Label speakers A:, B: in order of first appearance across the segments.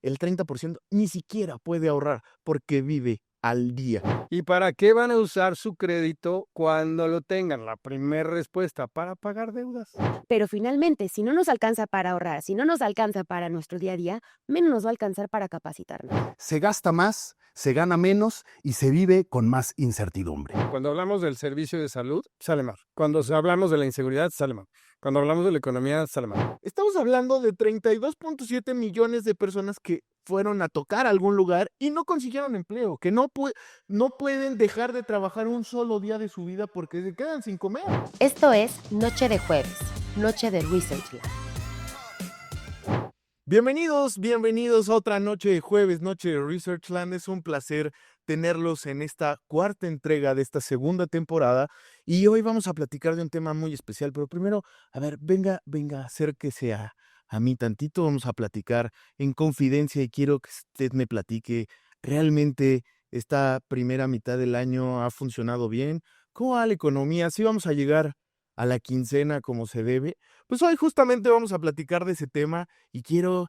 A: el 30% ni siquiera puede ahorrar porque vive al día.
B: ¿Y para qué van a usar su crédito cuando lo tengan? La primera respuesta, para pagar deudas.
C: Pero finalmente, si no nos alcanza para ahorrar, si no nos alcanza para nuestro día a día, menos nos va a alcanzar para capacitarnos.
D: Se gasta más, se gana menos y se vive con más incertidumbre.
B: Cuando hablamos del servicio de salud, sale mal. Cuando hablamos de la inseguridad, sale mal. Cuando hablamos de la economía, sale mal.
A: Estamos hablando de 32.7 millones de personas que fueron a tocar algún lugar y no consiguieron empleo, que no pueden dejar de trabajar un solo día de su vida porque se quedan sin comer.
C: Esto es Noche de Jueves, Noche de Research Lab.
A: Bienvenidos a otra noche de jueves, noche de Researchland. Es un placer tenerlos en esta cuarta entrega de esta segunda temporada y hoy vamos a platicar de un tema muy especial, pero primero, a ver, venga, acérquese a mí tantito, vamos a platicar en confidencia y quiero que usted me platique, ¿realmente esta primera mitad del año ha funcionado bien? ¿Cómo va la economía? ¿Sí vamos a llegar a la quincena como se debe? Pues hoy justamente vamos a platicar de ese tema y quiero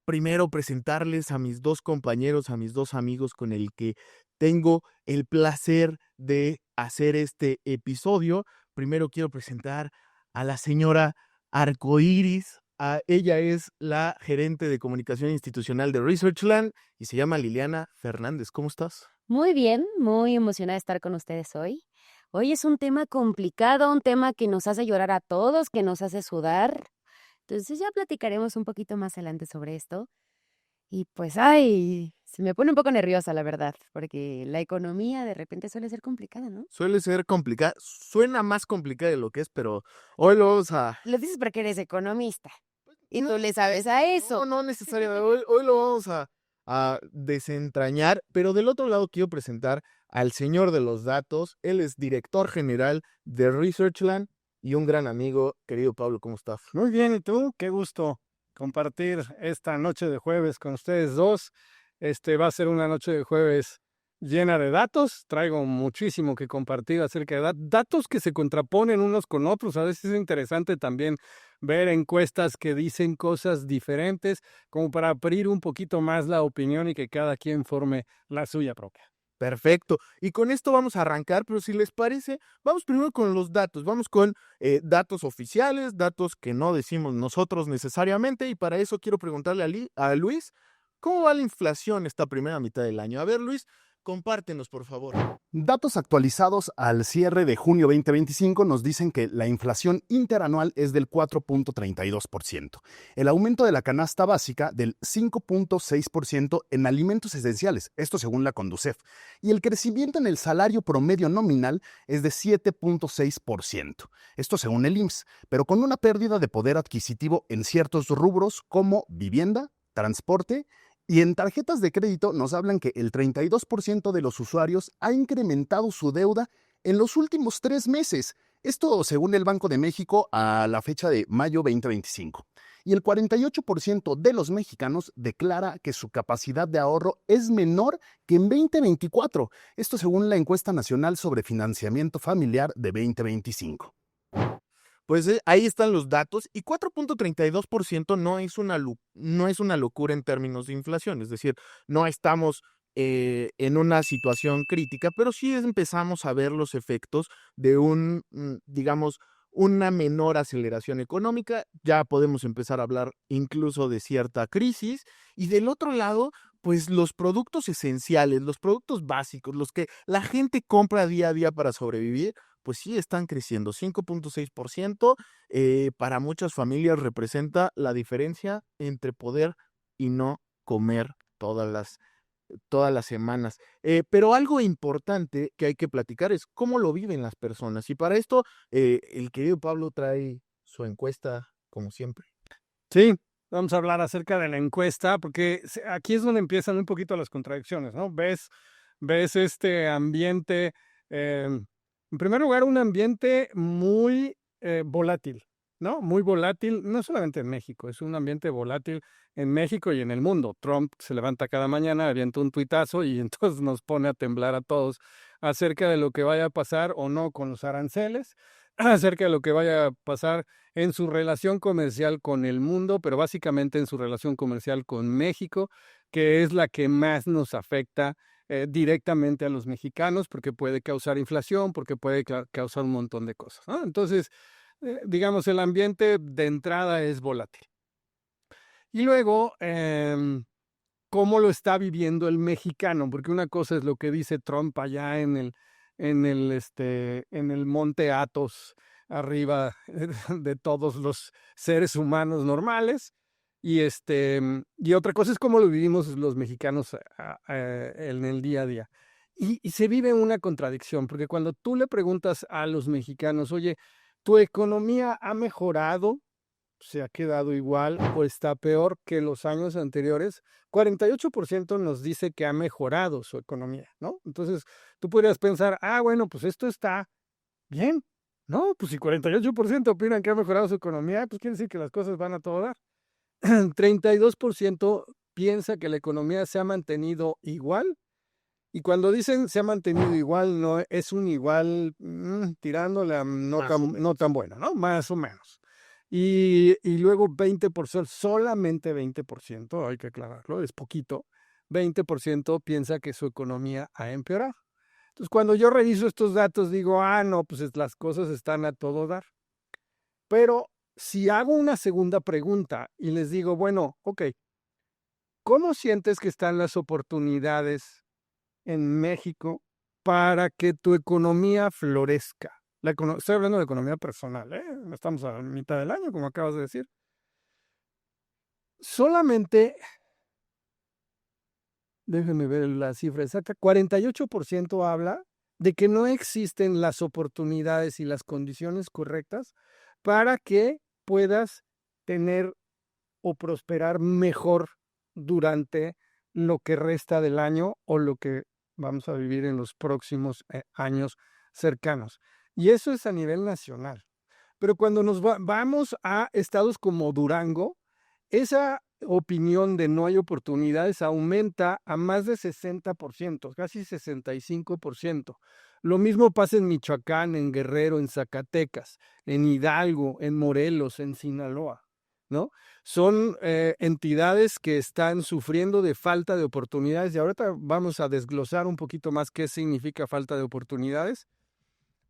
A: primero presentarles a mis dos compañeros, a mis dos amigos con el que tengo el placer de hacer este episodio. Primero quiero presentar a la señora Arcoiris. Ella es la gerente de comunicación institucional de Researchland y se llama Liliana Fernández. ¿Cómo estás?
C: Muy bien, muy emocionada de estar con ustedes hoy. Hoy es un tema complicado, un tema que nos hace llorar a todos, que nos hace sudar. Entonces ya platicaremos un poquito más adelante sobre esto. Y pues, ay, se me pone un poco nerviosa, la verdad, porque la economía de repente suele ser complicada, ¿no?
A: Suele ser complicada, suena más complicada de lo que es, pero hoy lo vamos a...
C: Lo dices porque eres economista y
A: No,
C: tú le sabes a eso.
A: no necesariamente. Hoy lo vamos a desentrañar, pero del otro lado quiero presentar al señor de los datos. Él es director general de Researchland y un gran amigo. Querido Pablo, ¿cómo estás?
B: Muy bien, ¿y tú? Qué gusto compartir esta noche de jueves con ustedes dos. Va a ser una noche de jueves llena de datos. Traigo muchísimo que compartir acerca de datos que se contraponen unos con otros. A veces es interesante también ver encuestas que dicen cosas diferentes, como para abrir un poquito más la opinión y que cada quien forme la suya propia.
A: Perfecto. Y con esto vamos a arrancar, pero si les parece, vamos primero con los datos. Vamos con datos oficiales, datos que no decimos nosotros necesariamente. Y para eso quiero preguntarle a Luis, ¿cómo va la inflación esta primera mitad del año? A ver, Luis, compártenos, por favor.
D: Datos actualizados al cierre de junio 2025 nos dicen que la inflación interanual es del 4.32%, el aumento de la canasta básica del 5.6% en alimentos esenciales, esto según la Conducef, y el crecimiento en el salario promedio nominal es de 7.6%, esto según el IMSS, pero con una pérdida de poder adquisitivo en ciertos rubros como vivienda, transporte. Y en tarjetas de crédito nos hablan que el 32% de los usuarios ha incrementado su deuda en los últimos 3 meses. Esto según el Banco de México a la fecha de mayo 2025. Y el 48% de los mexicanos declara que su capacidad de ahorro es menor que en 2024. Esto según la encuesta nacional sobre financiamiento familiar de 2025.
A: Pues ahí están los datos y 4.32% no es una locura en términos de inflación, es decir, no estamos en una situación crítica, pero sí empezamos a ver los efectos de digamos, una menor aceleración económica, ya podemos empezar a hablar incluso de cierta crisis y del otro lado, pues los productos esenciales, los productos básicos, los que la gente compra día a día para sobrevivir, pues sí están creciendo, 5.6%, para muchas familias representa la diferencia entre poder y no comer todas las semanas. Pero algo importante que hay que platicar es cómo lo viven las personas. Y para esto, el querido Pablo trae su encuesta, como siempre.
B: Sí, vamos a hablar acerca de la encuesta, porque aquí es donde empiezan un poquito las contradicciones, ¿no? Ves este ambiente, en primer lugar, un ambiente muy volátil, ¿no? Muy volátil, no solamente en México, es un ambiente volátil en México y en el mundo. Trump se levanta cada mañana, avienta un tuitazo y entonces nos pone a temblar a todos acerca de lo que vaya a pasar o no con los aranceles. acerca de lo que vaya a pasar en su relación comercial con el mundo, pero básicamente en su relación comercial con México, que es la que más nos afecta directamente a los mexicanos, porque puede causar inflación, porque puede causar un montón de cosas, ¿no? Entonces, digamos, el ambiente de entrada es volátil. Y luego, cómo lo está viviendo el mexicano, porque una cosa es lo que dice Trump allá en el Monte Athos, arriba de todos los seres humanos normales, y otra cosa es cómo lo vivimos los mexicanos en el día a día. Y se vive una contradicción, porque cuando tú le preguntas a los mexicanos, oye, ¿tu economía ha mejorado? ¿Se ha quedado igual o está peor que los años anteriores? 48% nos dice que ha mejorado su economía, ¿no? Entonces, tú podrías pensar, bueno, pues esto está bien, ¿no? Pues si 48% opinan que ha mejorado su economía, pues quiere decir que las cosas van a todo dar. 32% piensa que la economía se ha mantenido igual, y cuando dicen se ha mantenido igual, no es un igual tirándole a no tan bueno, ¿no? Más o menos. Y luego 20%, solamente 20%, hay que aclararlo, es poquito, 20% piensa que su economía ha empeorado. Entonces, cuando yo reviso estos datos, digo, no, pues las cosas están a todo dar. Pero si hago una segunda pregunta y les digo, bueno, ok, ¿cómo sientes que están las oportunidades en México para que tu economía florezca? Estoy hablando de economía personal, no estamos a mitad del año, como acabas de decir. Solamente, déjenme ver la cifra exacta, 48% habla de que no existen las oportunidades y las condiciones correctas para que puedas tener o prosperar mejor durante lo que resta del año o lo que vamos a vivir en los próximos años cercanos. Y eso es a nivel nacional. Pero cuando nos vamos a estados como Durango, esa opinión de no hay oportunidades aumenta a más de 60%, casi 65%. Lo mismo pasa en Michoacán, en Guerrero, en Zacatecas, en Hidalgo, en Morelos, en Sinaloa, ¿no? Son entidades que están sufriendo de falta de oportunidades, y ahorita vamos a desglosar un poquito más qué significa falta de oportunidades,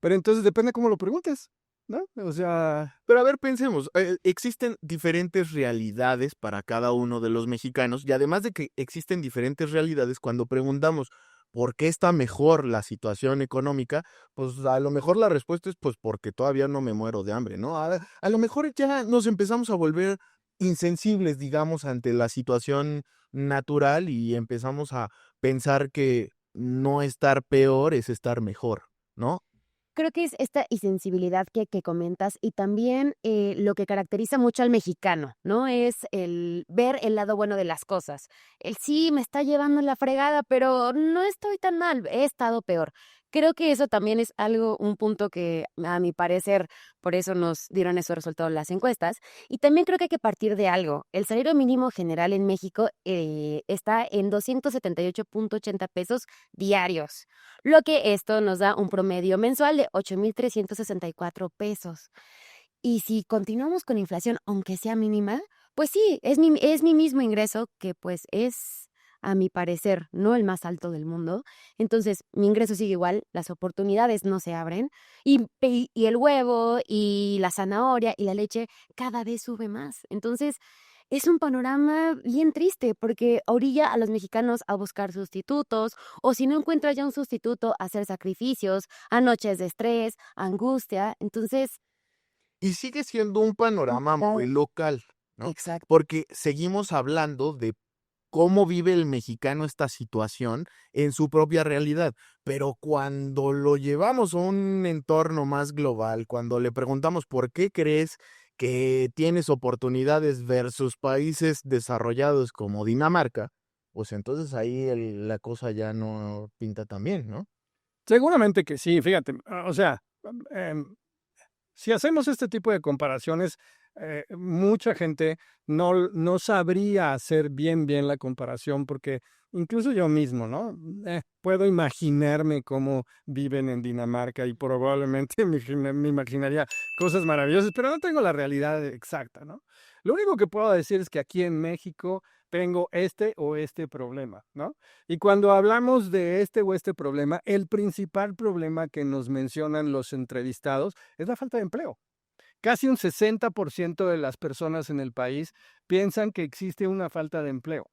B: pero entonces depende cómo lo preguntes, ¿no? O sea,
A: Pero a ver, pensemos, existen diferentes realidades para cada uno de los mexicanos y además de que existen diferentes realidades, cuando preguntamos por qué está mejor la situación económica, pues a lo mejor la respuesta es pues porque todavía no me muero de hambre, ¿no? A lo mejor ya nos empezamos a volver insensibles, digamos, ante la situación natural y empezamos a pensar que no estar peor es estar mejor, ¿no?
C: Creo que es esta insensibilidad que comentas y también lo que caracteriza mucho al mexicano, ¿no? Es el ver el lado bueno de las cosas. El sí, me está llevando la fregada, pero no estoy tan mal, he estado peor. Creo que eso también es un punto que a mi parecer, por eso nos dieron esos resultados las encuestas. Y también creo que hay que partir de algo. El salario mínimo general en México está en 278.80 pesos diarios, lo que esto nos da un promedio mensual de 8,364 pesos. Y si continuamos con inflación, aunque sea mínima, pues sí, es mi mismo ingreso, que pues es, a mi parecer, no el más alto del mundo. Entonces, mi ingreso sigue igual, las oportunidades no se abren, y el huevo, y la zanahoria, y la leche cada vez sube más. Entonces, es un panorama bien triste porque orilla a los mexicanos a buscar sustitutos, o si no encuentra ya un sustituto, a hacer sacrificios, a noches de estrés, angustia. Entonces,
A: Y sigue siendo un panorama muy
C: complicado.
A: local, ¿no?
C: Exacto.
A: Porque seguimos hablando de cómo vive el mexicano esta situación en su propia realidad. Pero cuando lo llevamos a un entorno más global, cuando le preguntamos por qué crees que tienes oportunidades versus países desarrollados como Dinamarca, pues entonces ahí la cosa ya no pinta tan bien, ¿no?
B: seguramente que sí, fíjate, o sea, em, si hacemos este tipo de comparaciones, mucha gente no sabría hacer bien la comparación porque incluso yo mismo, ¿no? Puedo imaginarme cómo viven en Dinamarca y probablemente me imaginaría cosas maravillosas, pero no tengo la realidad exacta, ¿no? Lo único que puedo decir es que aquí en México tengo este o este problema, ¿no? Y cuando hablamos de este o este problema, el principal problema que nos mencionan los entrevistados es la falta de empleo. Casi un 60% de las personas en el país piensan que existe una falta de empleo.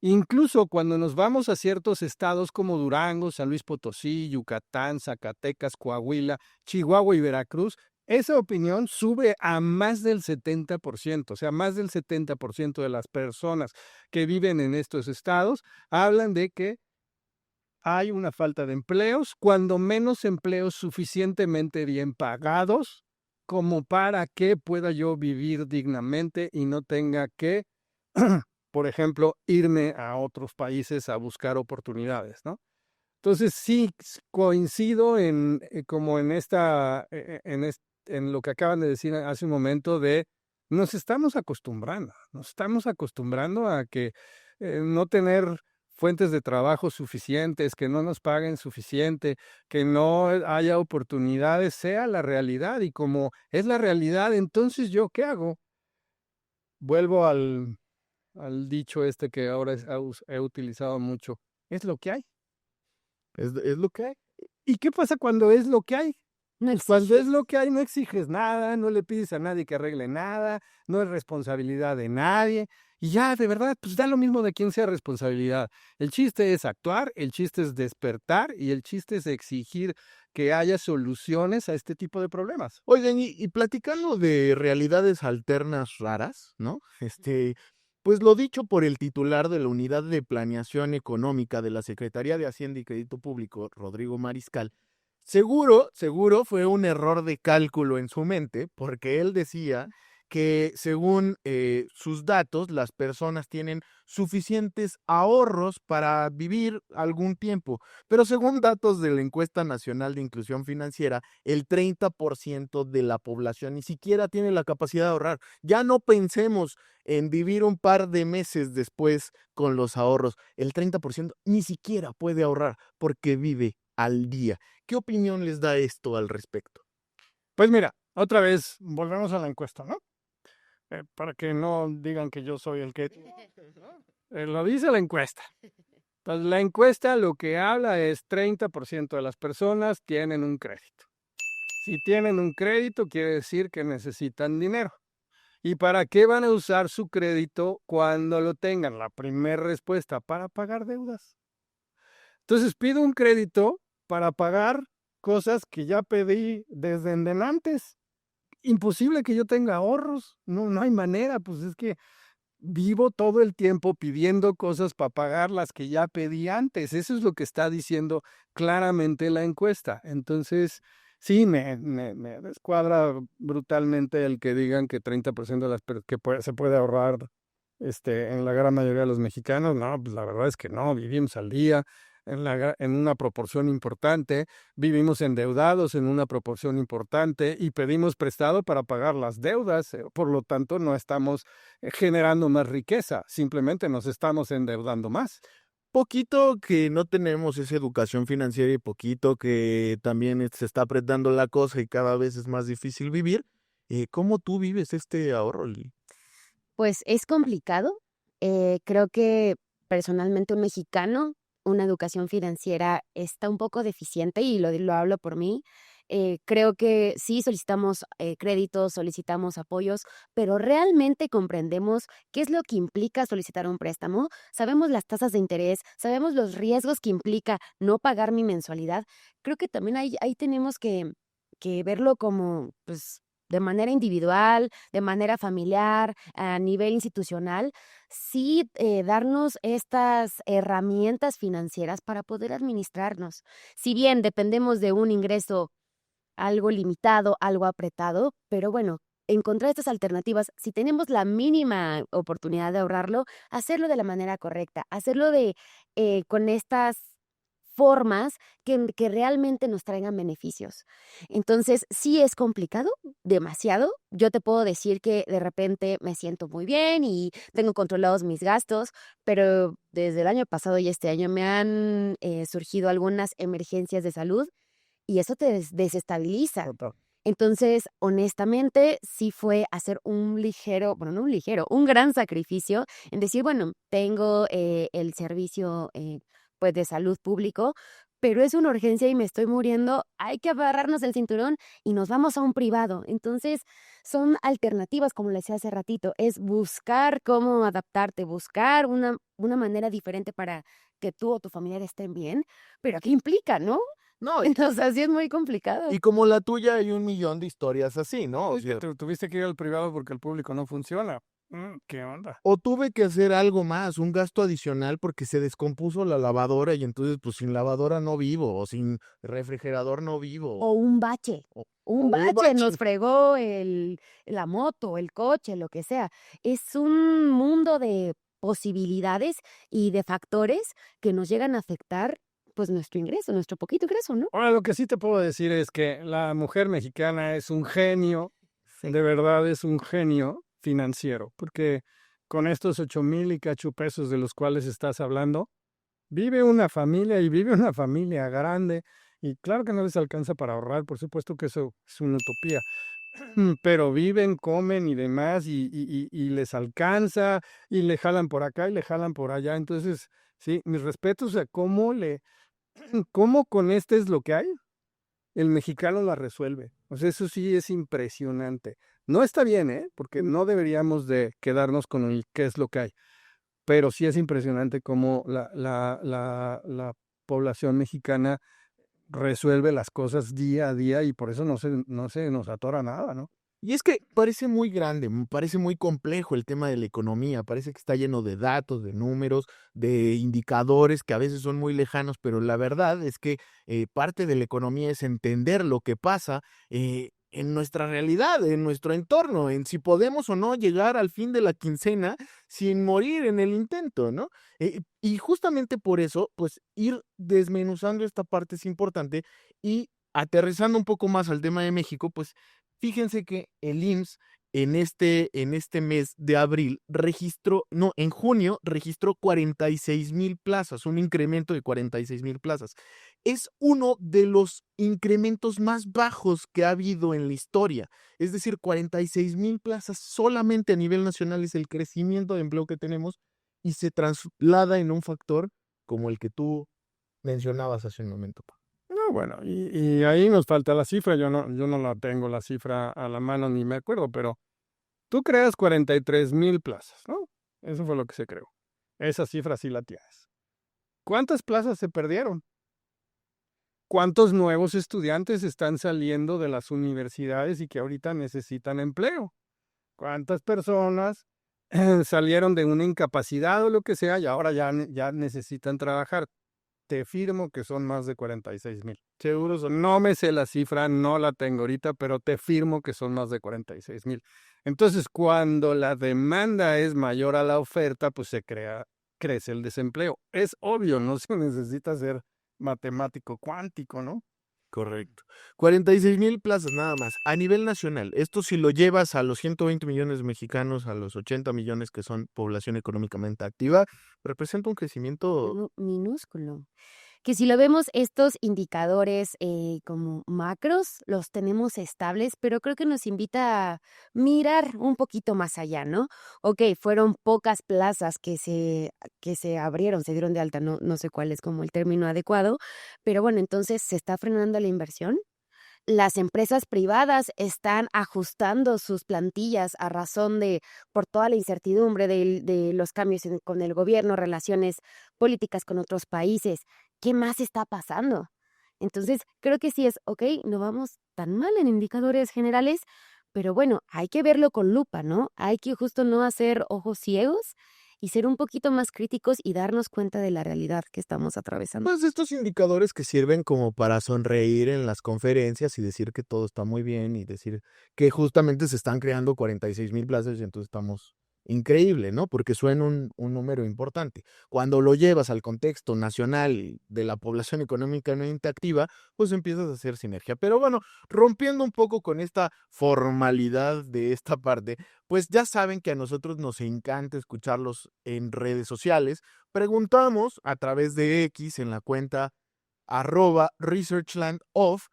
B: Incluso cuando nos vamos a ciertos estados como Durango, San Luis Potosí, Yucatán, Zacatecas, Coahuila, Chihuahua y Veracruz, esa opinión sube a más del 70%, o sea, más del 70% de las personas que viven en estos estados hablan de que hay una falta de empleos, cuando menos empleos suficientemente bien pagados como para que pueda yo vivir dignamente y no tenga que, por ejemplo, irme a otros países a buscar oportunidades, ¿no? Entonces sí coincido como en en lo que acaban de decir hace un momento de nos estamos acostumbrando a que no tener fuentes de trabajo suficientes, que no nos paguen suficiente, que no haya oportunidades, sea la realidad. Y como es la realidad, entonces ¿yo qué hago? Vuelvo al dicho este que ahora he utilizado mucho. Es lo que hay.
A: Es lo que hay.
B: ¿Y qué pasa cuando es lo que hay?
C: No
B: Pues cuando
C: existe.
B: es lo que hay, no exiges nada, no le pides a nadie que arregle nada, no es responsabilidad de nadie. Y ya, de verdad, pues da lo mismo de quién sea responsabilidad. El chiste es actuar, el chiste es despertar y el chiste es exigir que haya soluciones a este tipo de problemas.
A: Oigan, y platicando de realidades alternas raras, ¿no? Pues lo dicho por el titular de la Unidad de Planeación Económica de la Secretaría de Hacienda y Crédito Público, Rodrigo Mariscal, seguro fue un error de cálculo en su mente, porque él decía que según sus datos, las personas tienen suficientes ahorros para vivir algún tiempo. Pero según datos de la Encuesta Nacional de Inclusión Financiera, el 30% de la población ni siquiera tiene la capacidad de ahorrar. Ya no pensemos en vivir un par de meses después con los ahorros. El 30% ni siquiera puede ahorrar porque vive al día. ¿Qué opinión les da esto al respecto?
B: Pues mira, otra vez volvemos a la encuesta, ¿no? Para que no digan que yo soy el que... lo dice la encuesta. Pues la encuesta lo que habla es 30% de las personas tienen un crédito. Si tienen un crédito, quiere decir que necesitan dinero. ¿Y para qué van a usar su crédito cuando lo tengan? La primera respuesta, para pagar deudas. Entonces pido un crédito para pagar cosas que ya pedí desde antes. Imposible que yo tenga ahorros. No hay manera, pues es que vivo todo el tiempo pidiendo cosas para pagar las que ya pedí antes. Eso es lo que está diciendo claramente la encuesta. Entonces, sí, me descuadra brutalmente el que digan que 30% de las se puede ahorrar en la gran mayoría de los mexicanos. No, pues la verdad es que no, vivimos al día. En una proporción importante, vivimos endeudados en una proporción importante y pedimos prestado para pagar las deudas, por lo tanto no estamos generando más riqueza, simplemente nos estamos endeudando más.
A: Poquito que no tenemos esa educación financiera y poquito que también se está apretando la cosa y cada vez es más difícil vivir. ¿Cómo tú vives este ahorro, Lili?
C: Pues es complicado. Creo que personalmente un mexicano, una educación financiera está un poco deficiente y lo hablo por mí. Creo que sí solicitamos créditos, solicitamos apoyos, pero realmente comprendemos qué es lo que implica solicitar un préstamo. Sabemos las tasas de interés, sabemos los riesgos que implica no pagar mi mensualidad. Creo que también ahí tenemos que verlo como, pues, de manera individual, de manera familiar, a nivel institucional, sí darnos estas herramientas financieras para poder administrarnos. Si bien dependemos de un ingreso algo limitado, algo apretado, pero bueno, encontrar estas alternativas, si tenemos la mínima oportunidad de ahorrarlo, hacerlo de la manera correcta, hacerlo con estas formas que realmente nos traigan beneficios. Entonces, sí es complicado, demasiado. Yo te puedo decir que de repente me siento muy bien y tengo controlados mis gastos, pero desde el año pasado y este año me han surgido algunas emergencias de salud y eso te desestabiliza.
B: Total.
C: Entonces, honestamente, sí fue hacer un ligero, bueno, no un ligero, un gran sacrificio en decir, bueno, tengo el servicio pues de salud público, pero es una urgencia y me estoy muriendo, hay que agarrarnos el cinturón y nos vamos a un privado. Entonces, son alternativas, como le decía hace ratito, es buscar cómo adaptarte, buscar una manera diferente para que tú o tu familiar estén bien, pero ¿qué implica, no?
A: No,
C: Entonces, así es muy complicado.
A: y como la tuya hay 1 millón de historias así, ¿no? O sea,
B: Tuviste que ir al privado porque el público no funciona. ¿Qué onda?
A: o tuve que hacer algo más, un gasto adicional porque se descompuso la lavadora y entonces pues sin lavadora no vivo o sin refrigerador no vivo.
C: O un bache.
A: O-
C: Un
A: o
C: bache nos fregó la moto, el coche, lo que sea. Es un mundo de posibilidades y de factores que nos llegan a afectar, pues, nuestro ingreso, nuestro poquito ingreso, ¿no?
B: Ahora, lo que sí te puedo decir es que la mujer mexicana es un genio,
A: Sí.
B: de verdad es un genio financiero, porque con estos 8,000 y cacho pesos de los cuales estás hablando, vive una familia y vive una familia grande. Y claro que no les alcanza para ahorrar, por supuesto que eso es una utopía, pero viven, comen y demás, y les alcanza, y le jalan por acá y le jalan por allá. Entonces, sí, mis respetos a cómo con este es lo que hay, el mexicano la resuelve. O sea, eso sí es impresionante. No está bien, ¿eh? Porque no deberíamos de quedarnos con el qué es lo que hay. Pero sí es impresionante cómo la población mexicana resuelve las cosas día a día y por eso no se nos atora nada, ¿no?
A: Y es que parece muy grande, parece muy complejo el tema de la economía, parece que está lleno de datos, de números, de indicadores que a veces son muy lejanos, pero la verdad es que parte de la economía es entender lo que pasa en nuestra realidad, en nuestro entorno, en si podemos o no llegar al fin de la quincena sin morir en el intento, ¿no? Y justamente por eso, pues ir desmenuzando esta parte es importante y aterrizando un poco más al tema de México, pues fíjense que el IMSS en este mes de abril registró, no, en junio registró 46,000 plazas, un incremento de 46,000 plazas. Es uno de los incrementos más bajos que ha habido en la historia. Es decir, 46,000 plazas solamente a nivel nacional es el crecimiento de empleo que tenemos y se traslada en un factor como el que tú mencionabas hace un momento, Pa.
B: No, bueno, y ahí nos falta la cifra. Yo no la tengo la cifra a la mano ni me acuerdo, pero tú creas 43,000 plazas, ¿no? Eso fue lo que se creó. Esa cifra sí la tienes. ¿Cuántas plazas se perdieron? ¿Cuántos nuevos estudiantes están saliendo de las universidades y que ahorita necesitan empleo? ¿Cuántas personas salieron de una incapacidad o lo que sea y ahora ya necesitan trabajar? Te firmo que son más de 46,000.
A: Seguro son.
B: No me sé la cifra, no la tengo ahorita, pero te firmo que son más de 46,000. Entonces, cuando la demanda es mayor a la oferta, pues crece el desempleo. Es obvio, no se necesita ser matemático cuántico, ¿no?
A: Correcto. 46,000 plazas nada más. A nivel nacional, esto si lo llevas a los 120 millones de mexicanos, a los 80 millones que son población económicamente activa, representa un crecimiento.
C: Minúsculo. Que si lo vemos, estos indicadores como macros los tenemos estables, pero creo que nos invita a mirar un poquito más allá, ¿no? Ok, fueron pocas plazas que se abrieron, se dieron de alta, no sé cuál es como el término adecuado, pero bueno, entonces se está frenando la inversión. Las empresas privadas están ajustando sus plantillas a razón por toda la incertidumbre de los cambios con el gobierno, relaciones políticas con otros países. ¿Qué más está pasando? Entonces, creo que sí es, ok, no vamos tan mal en indicadores generales, pero bueno, hay que verlo con lupa, ¿no? Hay que justo no hacer ojos ciegos y ser un poquito más críticos y darnos cuenta de la realidad que estamos atravesando.
A: Pues estos indicadores que sirven como para sonreír en las conferencias y decir que todo está muy bien y decir que justamente se están creando 46,000 plazas y entonces estamos increíble, ¿no? Porque suena un número importante. Cuando lo llevas al contexto nacional de la población económicamente activa, pues empiezas a hacer sinergia. Pero bueno, rompiendo un poco con esta formalidad de esta parte, pues ya saben que a nosotros nos encanta escucharlos en redes sociales. Preguntamos a través de X en la cuenta @researchlandoff,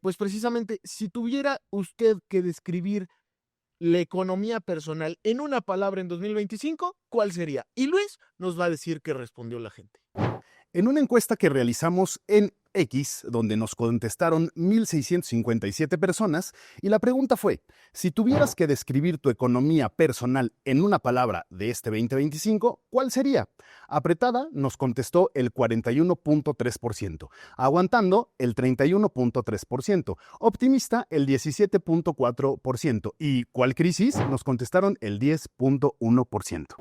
A: pues precisamente si tuviera usted que describir la economía personal en una palabra en 2025, ¿cuál sería? Y Luis nos va a decir qué respondió la gente.
D: En una encuesta que realizamos en X, donde nos contestaron 1,657 personas, y la pregunta fue, si tuvieras que describir tu economía personal en una palabra de este 2025, ¿cuál sería? Apretada nos contestó el 41.3%, aguantando el 31.3%, optimista el 17.4% y ¿cuál crisis? Nos contestaron el 10.1%.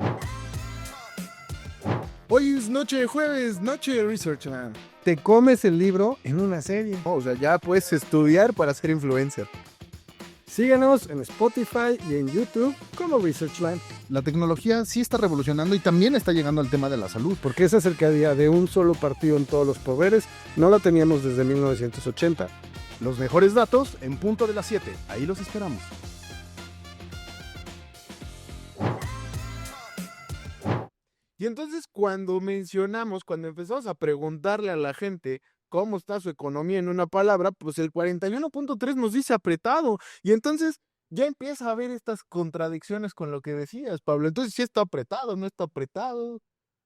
A: Hoy es noche de jueves, noche de Researchland.
B: Te comes el libro en una serie.
A: O sea, ya puedes estudiar para ser influencer.
B: Síguenos en Spotify y en YouTube como Researchland,
D: La tecnología sí está revolucionando y también está llegando al tema de la salud.
B: porque esa cercanía de un solo partido en todos los poderes no la teníamos desde 1980.
D: Los mejores datos en punto de las 7. Ahí los esperamos.
A: Y entonces cuando empezamos a preguntarle a la gente cómo está su economía en una palabra, pues el 41.3 nos dice apretado. Y entonces ya empieza a haber estas contradicciones con lo que decías, Pablo. Entonces, ¿sí está apretado, no está apretado?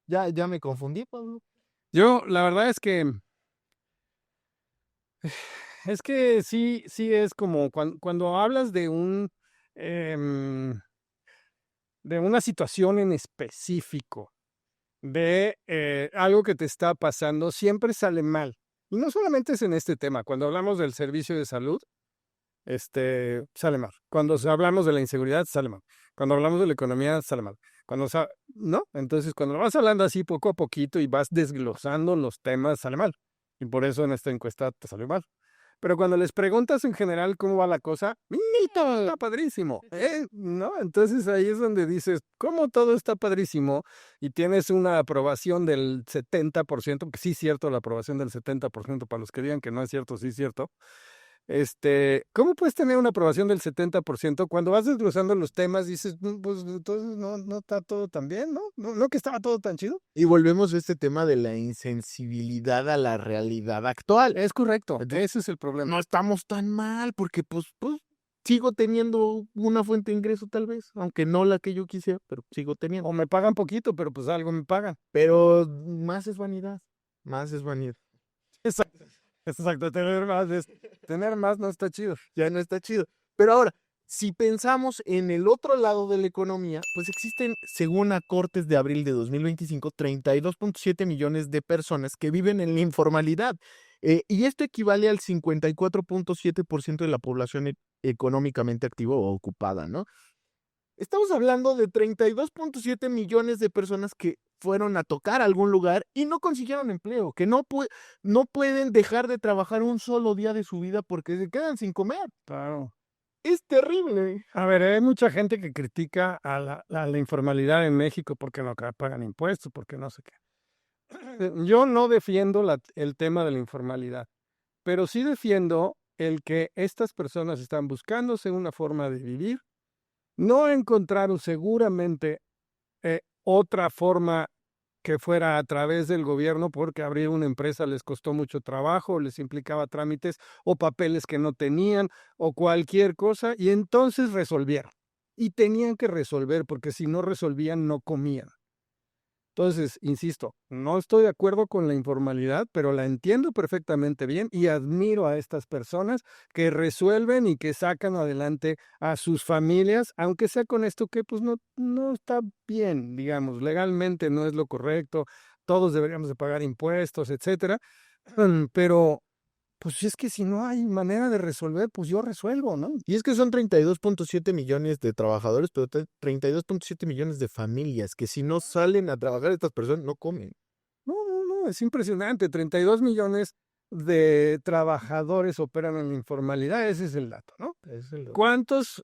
A: Ya me confundí, Pablo.
B: Yo, la verdad es que sí es como cuando hablas de de una situación en específico, de algo que te está pasando, siempre sale mal. Y no solamente es en este tema, cuando hablamos del servicio de salud, sale mal. Cuando hablamos de la inseguridad, sale mal. Cuando hablamos de la economía, sale mal. ¿No? Entonces, cuando lo vas hablando así poco a poquito y vas desglosando los temas, sale mal. Y por eso en esta encuesta te salió mal. Pero cuando les preguntas en general cómo va la cosa, todo está padrísimo, ¿no? Entonces ahí es donde dices, ¿cómo todo está padrísimo? Y tienes una aprobación del 70%, que sí es cierto, la aprobación del 70%, para los que digan que no es cierto, sí es cierto. ¿Cómo puedes tener una aprobación del 70% cuando vas desglosando los temas dices, pues entonces no está todo tan bien, ¿no? ¿No que estaba todo tan chido?
A: Y volvemos a este tema de la insensibilidad a la realidad actual.
B: Es correcto,
A: Entonces,
B: ese es el problema.
A: no estamos tan mal porque pues sigo teniendo una fuente de ingreso tal vez, aunque no la que yo quisiera, pero sigo teniendo.
B: O me pagan poquito, pero pues algo me pagan.
A: Pero más es vanidad, más es vanidad.
B: Exacto, tener más no está chido.
A: Ya no está chido. Pero ahora, si pensamos en el otro lado de la economía, pues existen, según a cortes de abril de 2025, 32.7 millones de personas que viven en la informalidad. Y esto equivale al 54.7% de la población económicamente activa o ocupada, ¿no? Estamos hablando de 32.7 millones de personas que fueron a tocar algún lugar y no consiguieron empleo, que no pueden dejar de trabajar un solo día de su vida porque se quedan sin comer.
B: Claro.
A: Es terrible.
B: A ver, hay mucha gente que critica a la informalidad en México porque no pagan impuestos, porque no sé qué. Yo no defiendo el tema de la informalidad, pero sí defiendo el que estas personas están buscándose una forma de vivir, no encontraron seguramente otra forma que fuera a través del gobierno, porque abrir una empresa les costó mucho trabajo, les implicaba trámites o papeles que no tenían o cualquier cosa, y entonces resolvieron. Y tenían que resolver, porque si no resolvían, no comían. Entonces, insisto, no estoy de acuerdo con la informalidad, pero la entiendo perfectamente bien y admiro a estas personas que resuelven y que sacan adelante a sus familias, aunque sea con esto que pues no está bien, digamos, legalmente no es lo correcto, todos deberíamos de pagar impuestos, etcétera, pero pues es que si no hay manera de resolver, pues yo resuelvo, ¿no?
A: Y es que son 32.7 millones de trabajadores, pero 32.7 millones de familias que si no salen a trabajar estas personas no comen.
B: No, es impresionante. 32 millones de trabajadores operan en la informalidad, ese es el dato, ¿no?
A: Es el-
B: ¿Cuántos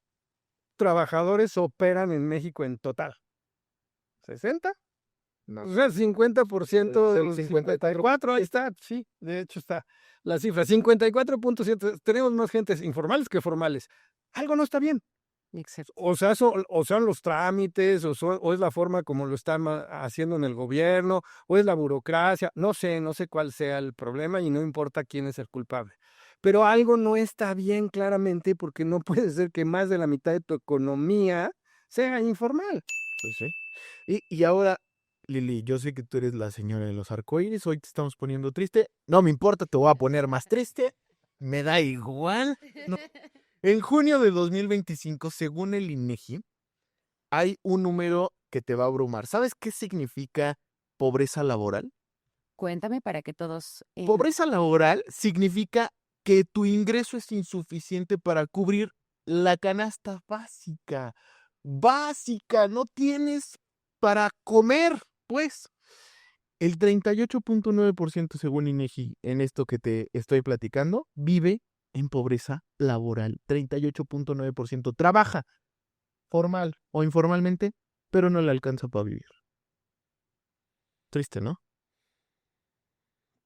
B: trabajadores operan en México en total? ¿60?
A: No.
B: O sea, el 50%
A: Es
B: de
A: el
B: los
A: 54.
B: 54, ahí está, sí, de hecho está la cifra, 54.7, tenemos más gentes informales que formales. Algo no está bien.
C: Exacto.
B: O sea, o son los trámites, o es la forma como lo están haciendo en el gobierno, o es la burocracia, no sé cuál sea el problema y no importa quién es el culpable. Pero algo no está bien claramente porque no puede ser que más de la mitad de tu economía sea informal.
A: Pues sí. Y ahora, Lili, yo sé que tú eres la señora de los arcoíris, hoy te estamos poniendo triste. No me importa, te voy a poner más triste. Me da igual. No. En junio de 2025, según el INEGI, hay un número que te va a abrumar. ¿Sabes qué significa pobreza laboral?
C: Cuéntame para que todos...
A: Pobreza laboral significa que tu ingreso es insuficiente para cubrir la canasta básica. Básica, no tienes para comer, pues. El 38.9% según INEGI en esto que te estoy platicando vive en pobreza laboral. 38.9% trabaja formal o informalmente, pero no le alcanza para vivir. Triste, ¿no?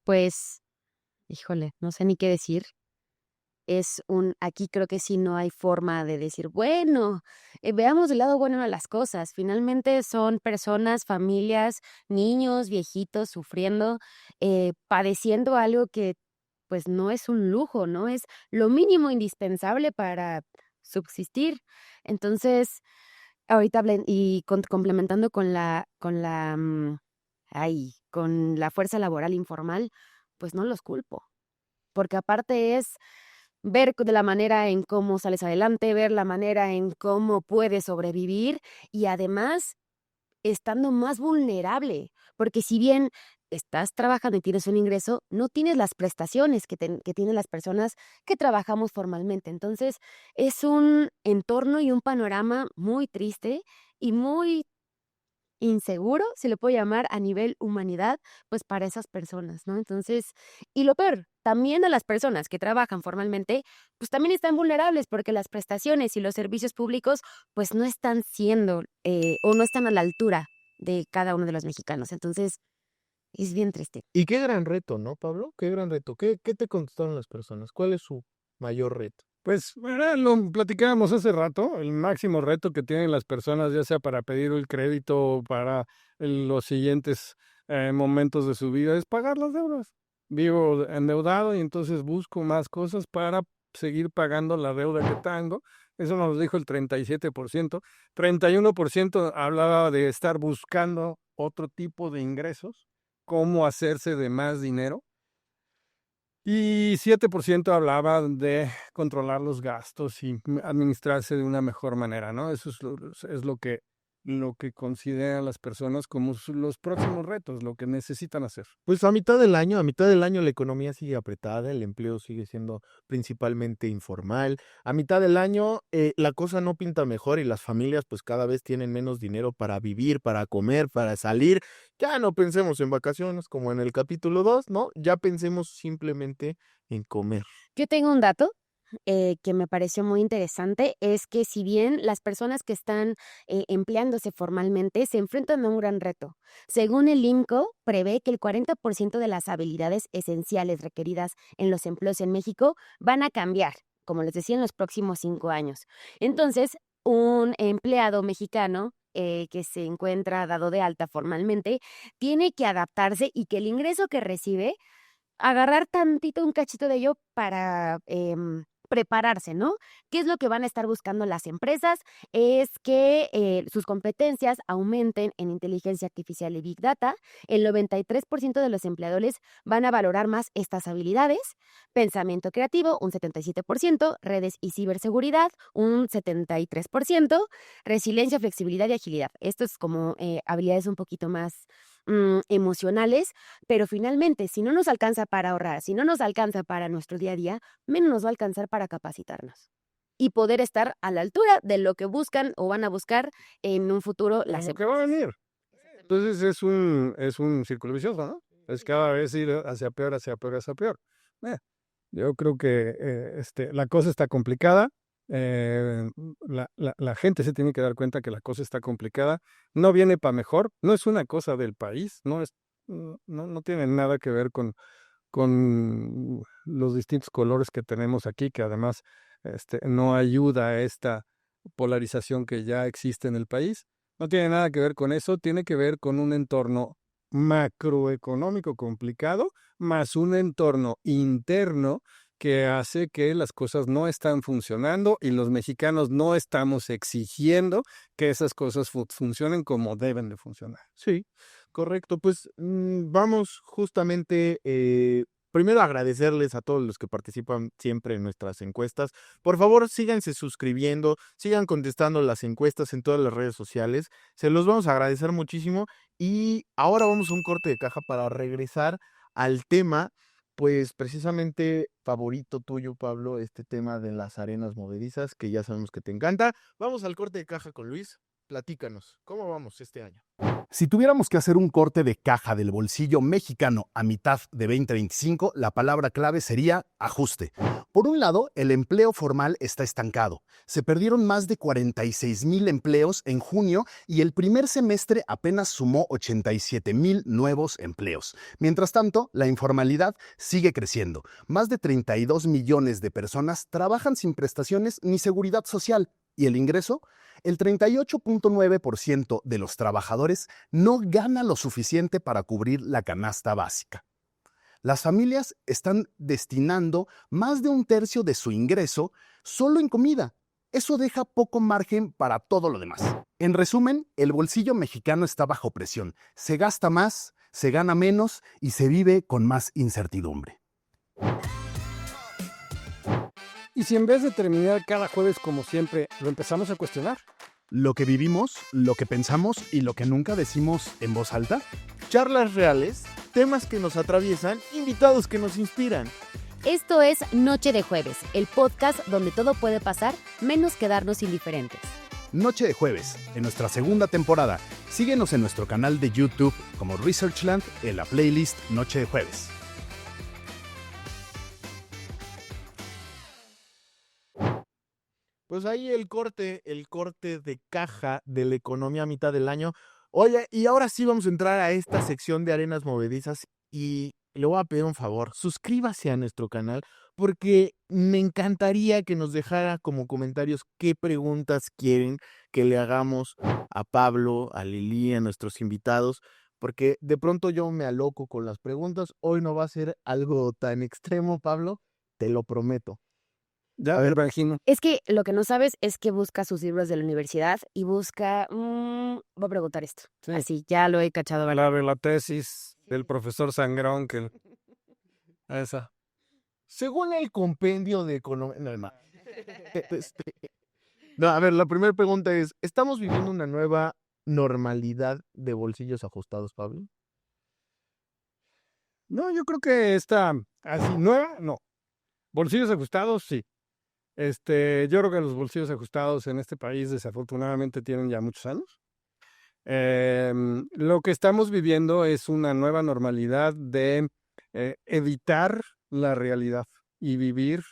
C: Pues, híjole, no sé ni qué decir. Aquí creo que sí no hay forma de decir, bueno, veamos el lado bueno de las cosas. Finalmente son personas, familias, niños, viejitos sufriendo, padeciendo algo que pues no es un lujo, ¿no? Es lo mínimo indispensable para subsistir. Entonces, ahorita complementando con la fuerza laboral informal, pues no los culpo, porque aparte es ver de la manera en cómo sales adelante, ver la manera en cómo puedes sobrevivir y además estando más vulnerable, porque si bien estás trabajando y tienes un ingreso, no tienes las prestaciones que tienen las personas que trabajamos formalmente. Entonces, es un entorno y un panorama muy triste y muy inseguro, se le puede llamar a nivel humanidad, pues para esas personas, ¿no? Entonces, y lo peor, también a las personas que trabajan formalmente, pues también están vulnerables porque las prestaciones y los servicios públicos, pues no están siendo o no están a la altura de cada uno de los mexicanos. Entonces, es bien triste.
A: Y qué gran reto, ¿no, Pablo? Qué gran reto. ¿Qué te contestaron las personas? ¿Cuál es su mayor reto?
B: Pues, ¿verdad? Lo platicábamos hace rato, el máximo reto que tienen las personas, ya sea para pedir el crédito o para los siguientes momentos de su vida, es pagar las deudas. Vivo endeudado y entonces busco más cosas para seguir pagando la deuda que tengo. Eso nos lo dijo el 37%. 31% hablaba de estar buscando otro tipo de ingresos, cómo hacerse de más dinero. Y 7% hablaba de controlar los gastos y administrarse de una mejor manera, ¿no? Eso es lo que consideran las personas como los próximos retos, lo que necesitan hacer.
A: Pues a mitad del año la economía sigue apretada, el empleo sigue siendo principalmente informal. A mitad del año la cosa no pinta mejor y las familias pues cada vez tienen menos dinero para vivir, para comer, para salir. Ya no pensemos en vacaciones como en el capítulo 2, ¿no? Ya pensemos simplemente en comer.
C: Yo tengo un dato que me pareció muy interesante, es que si bien las personas que están empleándose formalmente se enfrentan a un gran reto, según el INCO, prevé que el 40% de las habilidades esenciales requeridas en los empleos en México van a cambiar, como les decía, en los próximos 5 años. Entonces, un empleado mexicano que se encuentra dado de alta formalmente, tiene que adaptarse y que el ingreso que recibe agarrar tantito, un cachito de ello para prepararse, ¿no? ¿Qué es lo que van a estar buscando las empresas? Es que sus competencias aumenten en inteligencia artificial y Big Data. El 93% de los empleadores van a valorar más estas habilidades. Pensamiento creativo, un 77%. Redes y ciberseguridad, un 73%. Resiliencia, flexibilidad y agilidad. Esto es como habilidades un poquito más emocionales, pero finalmente, si no nos alcanza para ahorrar, si no nos alcanza para nuestro día a día, menos nos va a alcanzar para capacitarnos y poder estar a la altura de lo que buscan o van a buscar en un futuro las
B: Lo que va a venir. Entonces es un círculo vicioso, ¿no? Es cada vez ir hacia peor, hacia peor, hacia peor. Yo creo que la cosa está complicada. Eh, la gente se tiene que dar cuenta que la cosa está complicada. No viene para mejor. No es una cosa del país. No tiene nada que ver con los distintos colores que tenemos aquí, que además no ayuda a esta polarización que ya existe en el país. No tiene nada que ver con eso, tiene que ver con un entorno macroeconómico complicado, más un entorno interno que hace que las cosas no están funcionando y los mexicanos no estamos exigiendo que esas cosas funcionen como deben de funcionar.
A: Sí, correcto. Pues vamos justamente, primero agradecerles a todos los que participan siempre en nuestras encuestas. Por favor, síganse suscribiendo, sigan contestando las encuestas en todas las redes sociales. Se los vamos a agradecer muchísimo. Y ahora vamos a un corte de caja para regresar al tema, pues precisamente favorito tuyo, Pablo, este tema de las arenas movedizas, que ya sabemos que te encanta. Vamos al corte de caja con Luis. Platícanos, ¿cómo vamos este año?
D: Si tuviéramos que hacer un corte de caja del bolsillo mexicano a mitad de 2025, la palabra clave sería ajuste. Por un lado, el empleo formal está estancado. Se perdieron más de 46,000 empleos en junio y el primer semestre apenas sumó 87,000 nuevos empleos. Mientras tanto, la informalidad sigue creciendo. Más de 32 millones de personas trabajan sin prestaciones ni seguridad social. ¿Y el ingreso? El 38.9% de los trabajadores no gana lo suficiente para cubrir la canasta básica. Las familias están destinando más de un tercio de su ingreso solo en comida. Eso deja poco margen para todo lo demás. En resumen, el bolsillo mexicano está bajo presión. Se gasta más, se gana menos y se vive con más incertidumbre.
B: Y si en vez de terminar cada jueves como siempre, lo empezamos a cuestionar.
D: Lo que vivimos, lo que pensamos y lo que nunca decimos en voz alta.
A: Charlas reales, temas que nos atraviesan, invitados que nos inspiran.
C: Esto es Noche de Jueves, el podcast donde todo puede pasar menos quedarnos indiferentes.
D: Noche de Jueves, en nuestra segunda temporada. Síguenos en nuestro canal de YouTube como Researchland en la playlist Noche de Jueves.
A: Pues ahí el corte de caja de la economía a mitad del año. Oye, y ahora sí vamos a entrar a esta sección de arenas movedizas y le voy a pedir un favor, suscríbase a nuestro canal porque me encantaría que nos dejara como comentarios qué preguntas quieren que le hagamos a Pablo, a Lili, a nuestros invitados, porque de pronto yo me aloco con las preguntas. Hoy no va a ser algo tan extremo, Pablo, te lo prometo.
B: Ya, a ver, imagino.
C: Es que lo que no sabes es que busca sus libros de la universidad y busca... voy a preguntar esto.
B: Sí.
C: Así, ya lo he cachado.
B: La de la tesis del profesor Sangrón, que esa.
A: Según el compendio de economía... No, a ver, la primera pregunta es, ¿estamos viviendo una nueva normalidad de bolsillos ajustados, Pablo?
B: No, yo creo que esta así nueva, no. Bolsillos ajustados, sí. Yo creo que los bolsillos ajustados en este país desafortunadamente tienen ya muchos años. Lo que estamos viviendo es una nueva normalidad de evitar la realidad y vivir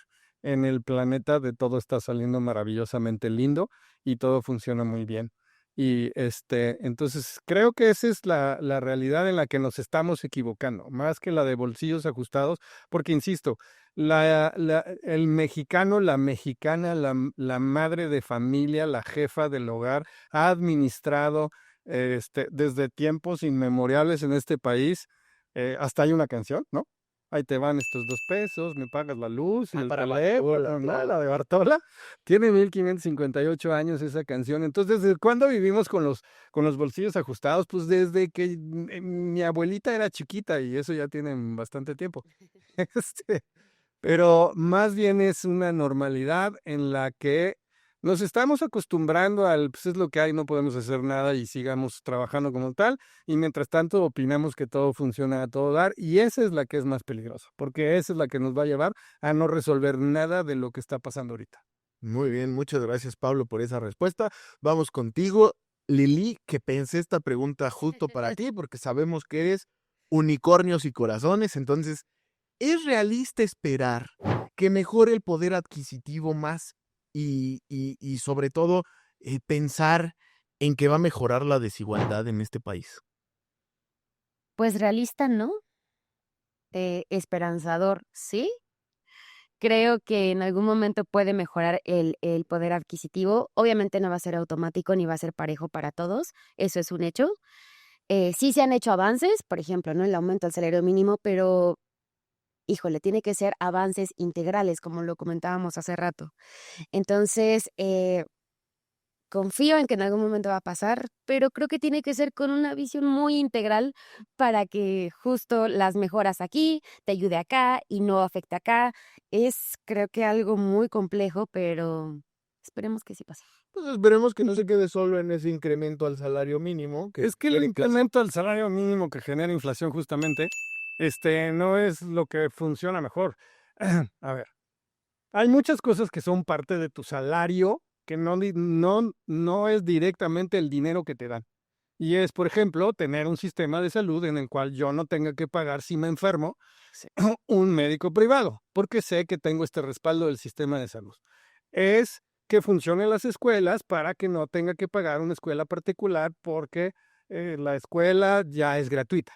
B: en el planeta de todo está saliendo maravillosamente lindo y todo funciona muy bien. Y entonces creo que esa es la realidad en la que nos estamos equivocando, más que la de bolsillos ajustados, porque insisto, el mexicano, la mexicana, la madre de familia, la jefa del hogar, ha administrado desde tiempos inmemoriales en este país. Hasta hay una canción, ¿no? Ahí te van estos 2 pesos, me pagas la luz, el
A: para
B: teléfono,
A: Bartola,
B: ¿no?
A: claro.
B: La de Bartola. Tiene 1558 años esa canción. Entonces, ¿desde cuándo vivimos con los bolsillos ajustados? Pues desde que mi abuelita era chiquita y eso ya tiene bastante tiempo. Pero más bien es una normalidad en la que nos estamos acostumbrando pues es lo que hay, no podemos hacer nada y sigamos trabajando como tal. Y mientras tanto opinamos que todo funciona a todo dar y esa es la que es más peligrosa, porque esa es la que nos va a llevar a no resolver nada de lo que está pasando ahorita.
A: Muy bien, muchas gracias, Pablo, por esa respuesta. Vamos contigo, Lili, que pensé esta pregunta justo para ti, porque sabemos que eres unicornios y corazones. Entonces, ¿es realista esperar que mejore el poder adquisitivo más y sobre todo pensar en que va a mejorar la desigualdad en este país?
C: Pues realista, ¿no? Esperanzador, sí. Creo que en algún momento puede mejorar el poder adquisitivo. Obviamente no va a ser automático ni va a ser parejo para todos, eso es un hecho. Sí se han hecho avances, por ejemplo, ¿no? El aumento al salario mínimo, pero híjole, tiene que ser avances integrales, como lo comentábamos hace rato. Entonces, confío en que en algún momento va a pasar, pero creo que tiene que ser con una visión muy integral para que justo las mejoras aquí te ayude acá y no afecte acá. Es, creo que algo muy complejo, pero esperemos que sí pase.
A: Pues esperemos que no se quede solo en ese incremento al salario mínimo.
B: Es que el incremento al salario mínimo que genera inflación justamente, no es lo que funciona mejor. A ver, hay muchas cosas que son parte de tu salario que no es directamente el dinero que te dan. Y es, por ejemplo, tener un sistema de salud en el cual yo no tenga que pagar si me enfermo un médico privado, porque sé que tengo este respaldo del sistema de salud. Es que funcionen las escuelas para que no tenga que pagar una escuela particular porque la escuela ya es gratuita,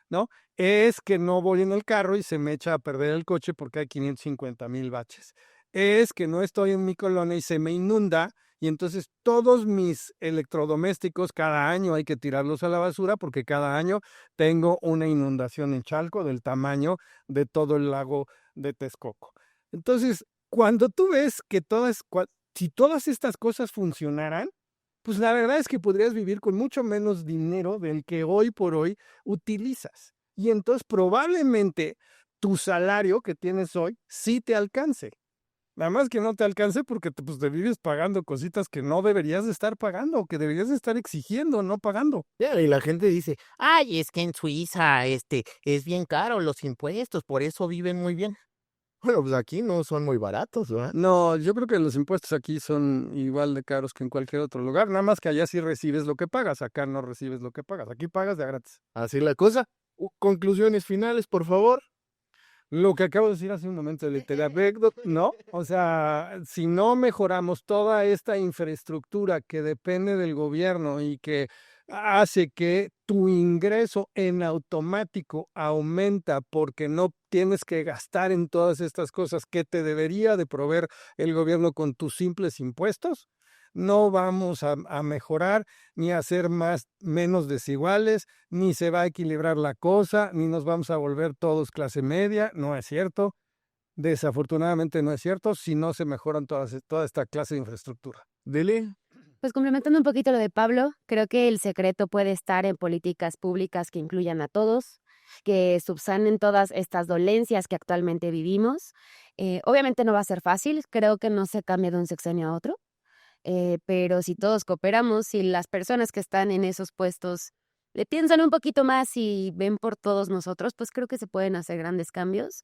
B: ¿no? Es que no voy en el carro y se me echa a perder el coche porque hay 550,000 baches. Es que no estoy en mi colonia y se me inunda y entonces todos mis electrodomésticos cada año hay que tirarlos a la basura porque cada año tengo una inundación en Chalco del tamaño de todo el lago de Texcoco. Entonces, cuando tú ves que si todas estas cosas funcionaran, pues la verdad es que podrías vivir con mucho menos dinero del que hoy por hoy utilizas. Y entonces probablemente tu salario que tienes hoy sí te alcance. Nada más que no te alcance porque te vives pagando cositas que no deberías de estar pagando, que deberías de estar exigiendo, no pagando.
A: Ya, y la gente dice, ay, es que en Suiza, es bien caro los impuestos, por eso viven muy bien. Bueno, pues aquí no son muy baratos, ¿verdad?
B: No, yo creo que los impuestos aquí son igual de caros que en cualquier otro lugar, nada más que allá sí recibes lo que pagas, acá no recibes lo que pagas, aquí pagas de a gratis.
A: Así la cosa. Conclusiones finales, por favor.
B: Lo que acabo de decir hace un momento de Terabecdo, ¿no? O sea, si no mejoramos toda esta infraestructura que depende del gobierno y que hace que tu ingreso en automático aumenta porque no tienes que gastar en todas estas cosas que te debería de proveer el gobierno con tus simples impuestos, no vamos a mejorar ni a ser menos desiguales, ni se va a equilibrar la cosa, ni nos vamos a volver todos clase media, no es cierto. Desafortunadamente no es cierto si no se mejoran toda esta clase de infraestructura.
A: Dele.
C: Pues complementando un poquito lo de Pablo, creo que el secreto puede estar en políticas públicas que incluyan a todos, que subsanen todas estas dolencias que actualmente vivimos. Obviamente no va a ser fácil, creo que no se cambia de un sexenio a otro. Pero si todos cooperamos, si las personas que están en esos puestos le piensan un poquito más y ven por todos nosotros, pues creo que se pueden hacer grandes cambios.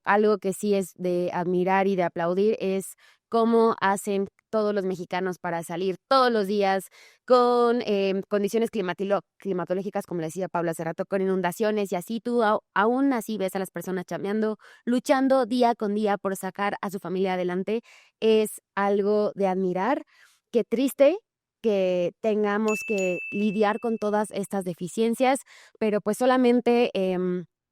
C: Algo que sí es de admirar y de aplaudir es cómo hacen todos los mexicanos para salir todos los días con condiciones climatológicas, como le decía Pablo hace rato, con inundaciones y así tú aún así ves a las personas chambeando, luchando día con día por sacar a su familia adelante. Es algo de admirar. Qué triste que tengamos que lidiar con todas estas deficiencias, pero pues solamente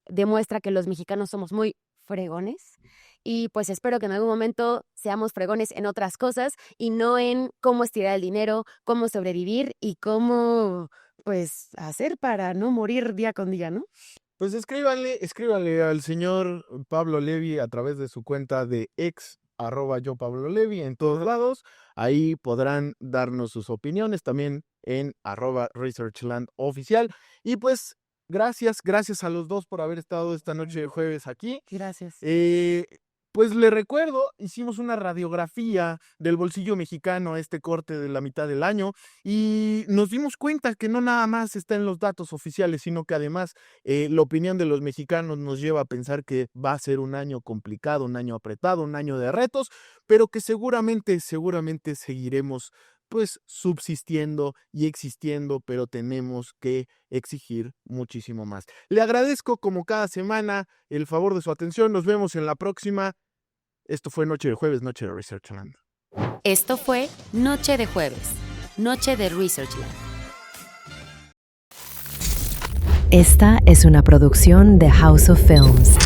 C: demuestra que los mexicanos somos muy fregones y pues espero que en algún momento seamos fregones en otras cosas y no en cómo estirar el dinero, cómo sobrevivir y cómo pues hacer para no morir día con día, ¿no?
A: Pues escríbanle al señor Pablo Levy a través de su cuenta de ex @yo Pablo Levy en todos lados. Ahí podrán darnos sus opiniones también en @researchland oficial. Y pues gracias a los dos por haber estado esta noche de jueves aquí.
C: Gracias.
A: Pues le recuerdo, hicimos una radiografía del bolsillo mexicano, este corte de la mitad del año, y nos dimos cuenta que no nada más está en los datos oficiales, sino que además la opinión de los mexicanos nos lleva a pensar que va a ser un año complicado, un año apretado, un año de retos, pero que seguramente seguiremos pues subsistiendo y existiendo, pero tenemos que exigir muchísimo más. Le agradezco como cada semana el favor de su atención. Nos vemos en la próxima. Esto fue Noche de Jueves, Noche de Researchland.
C: Esto fue Noche de Jueves, Noche de Research Lab.
E: Esta es una producción de House of Films.